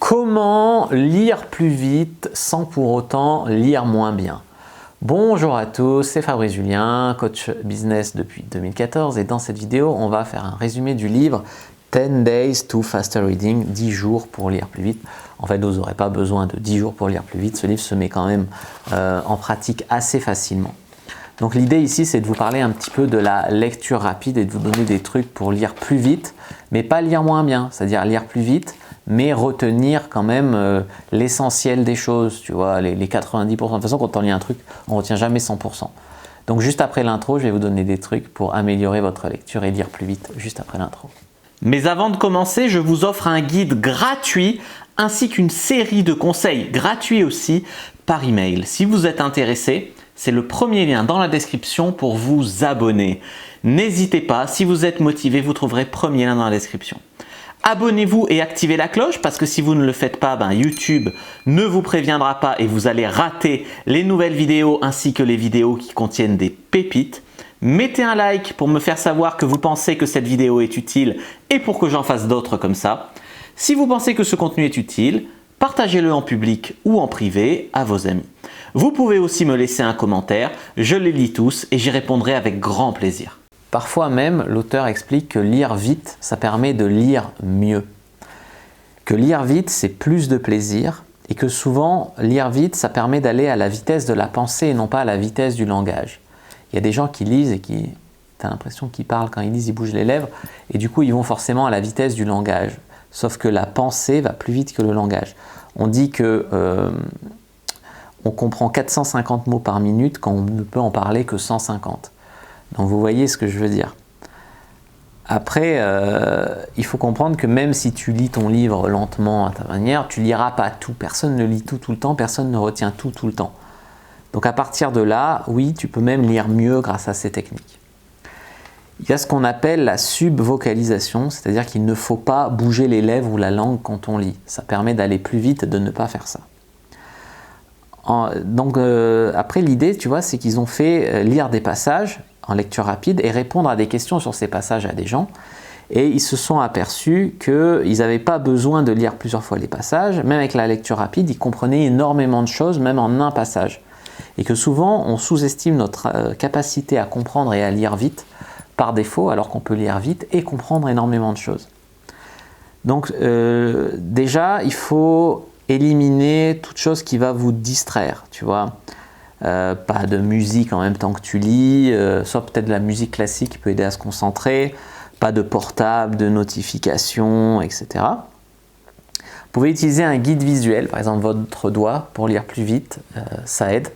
Comment lire plus vite sans pour autant lire moins bien? Bonjour à tous, c'est Fabrice Julien, coach business depuis 2014 et dans cette vidéo, on va faire un résumé du livre 10 Days to Faster Reading, 10 jours pour lire plus vite. En fait, vous n'aurez pas besoin de 10 jours pour lire plus vite, ce livre se met quand même en pratique assez facilement. Donc l'idée ici, c'est de vous parler un petit peu de la lecture rapide et de vous donner des trucs pour lire plus vite, mais pas lire moins bien, c'est-à-dire lire plus vite, mais retenir quand même l'essentiel des choses, tu vois, les 90%. De toute façon, quand on lit un truc, on ne retient jamais 100%. Donc juste après l'intro, je vais vous donner des trucs pour améliorer votre lecture et lire plus vite juste après l'intro. Mais avant de commencer, je vous offre un guide gratuit ainsi qu'une série de conseils gratuits aussi par email. Si vous êtes intéressé, c'est le premier lien dans la description pour vous abonner. N'hésitez pas, si vous êtes motivé, vous trouverez premier lien dans la description. Abonnez-vous et activez la cloche parce que si vous ne le faites pas, YouTube ne vous préviendra pas et vous allez rater les nouvelles vidéos ainsi que les vidéos qui contiennent des pépites. Mettez un like pour me faire savoir que vous pensez que cette vidéo est utile et pour que j'en fasse d'autres comme ça. Si vous pensez que ce contenu est utile, partagez-le en public ou en privé à vos amis. Vous pouvez aussi me laisser un commentaire, je les lis tous et j'y répondrai avec grand plaisir. Parfois même, l'auteur explique que lire vite, ça permet de lire mieux. Que lire vite, c'est plus de plaisir et que souvent, lire vite, ça permet d'aller à la vitesse de la pensée et non pas à la vitesse du langage. Il y a des gens qui lisent et qui, tu as l'impression qu'ils parlent, quand ils lisent, ils bougent les lèvres et du coup, ils vont forcément à la vitesse du langage. Sauf que la pensée va plus vite que le langage. On dit que on comprend 450 mots par minute quand on ne peut en parler que 150. Donc vous voyez ce que je veux dire. Après, il faut comprendre que même si tu lis ton livre lentement à ta manière, tu ne liras pas tout. Personne ne lit tout le temps, personne ne retient tout le temps. Donc à partir de là, oui, tu peux même lire mieux grâce à ces techniques. Il y a ce qu'on appelle la subvocalisation, c'est-à-dire qu'il ne faut pas bouger les lèvres ou la langue quand on lit. Ça permet d'aller plus vite et de ne pas faire ça. Après, l'idée, tu vois, c'est qu'ils ont fait lire des passages en lecture rapide et répondre à des questions sur ces passages à des gens. Et ils se sont aperçus qu'ils n'avaient pas besoin de lire plusieurs fois les passages. Même avec la lecture rapide, ils comprenaient énormément de choses, même en un passage. Et que souvent, on sous-estime notre capacité à comprendre et à lire vite par défaut, alors qu'on peut lire vite et comprendre énormément de choses. Donc déjà, il faut éliminer toute chose qui va vous distraire, tu vois. Pas de musique en même temps que tu lis, soit peut-être de la musique classique qui peut aider à se concentrer, pas de portable, de notifications, etc. Vous pouvez utiliser un guide visuel, par exemple votre doigt, pour lire plus vite, ça aide.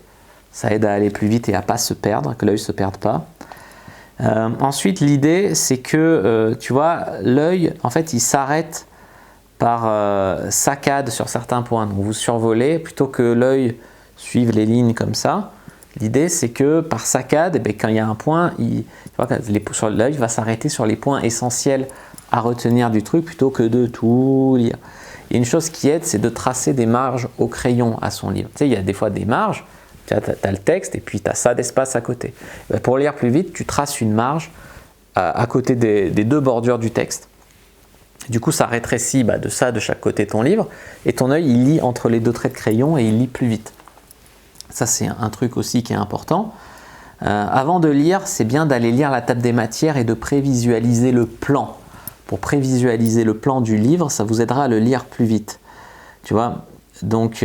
Ça aide à aller plus vite et à ne pas se perdre, que l'œil ne se perde pas. Ensuite, l'idée, c'est que, tu vois, l'œil, en fait, il s'arrête par saccade sur certains points. Donc, vous survolez, plutôt que l'œil suive les lignes comme ça. L'idée, c'est que par saccade, quand il y a un point, l'œil va s'arrêter sur les points essentiels à retenir du truc plutôt que de tout lire. Et une chose qui aide, c'est de tracer des marges au crayon à son livre. Tu sais, il y a des fois des marges. Tu as le texte et puis tu as ça d'espace à côté. Pour lire plus vite, tu traces une marge à côté des deux bordures du texte. Du coup, ça rétrécit de chaque côté ton livre et ton œil, il lit entre les deux traits de crayon et il lit plus vite. Ça, c'est un truc aussi qui est important. Avant de lire, c'est bien d'aller lire la table des matières et de prévisualiser le plan. Pour prévisualiser le plan du livre, ça vous aidera à le lire plus vite. Tu vois ? Donc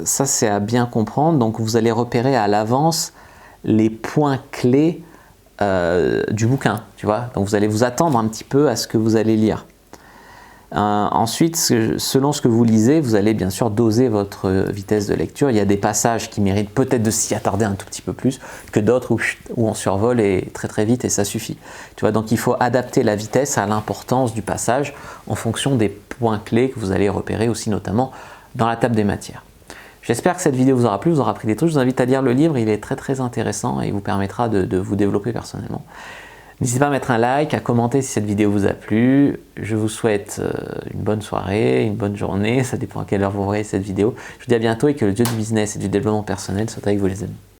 ça, c'est à bien comprendre. Donc vous allez repérer à l'avance les points clés du bouquin, tu vois. Donc vous allez vous attendre un petit peu à ce que vous allez lire. Ensuite, selon ce que vous lisez, vous allez bien sûr doser votre vitesse de lecture. Il y a des passages qui méritent peut-être de s'y attarder un tout petit peu plus que d'autres où on survole et très très vite et ça suffit. Tu vois, donc il faut adapter la vitesse à l'importance du passage en fonction des points clés que vous allez repérer aussi notamment dans la table des matières. J'espère que cette vidéo vous aura plu, vous aura appris des trucs. Je vous invite à lire le livre, il est très très intéressant et il vous permettra de vous développer personnellement. N'hésitez pas à mettre un like, à commenter si cette vidéo vous a plu. Je vous souhaite une bonne soirée, une bonne journée, ça dépend à quelle heure vous voyez cette vidéo. Je vous dis à bientôt et que le dieu du business et du développement personnel soit avec vous les amis.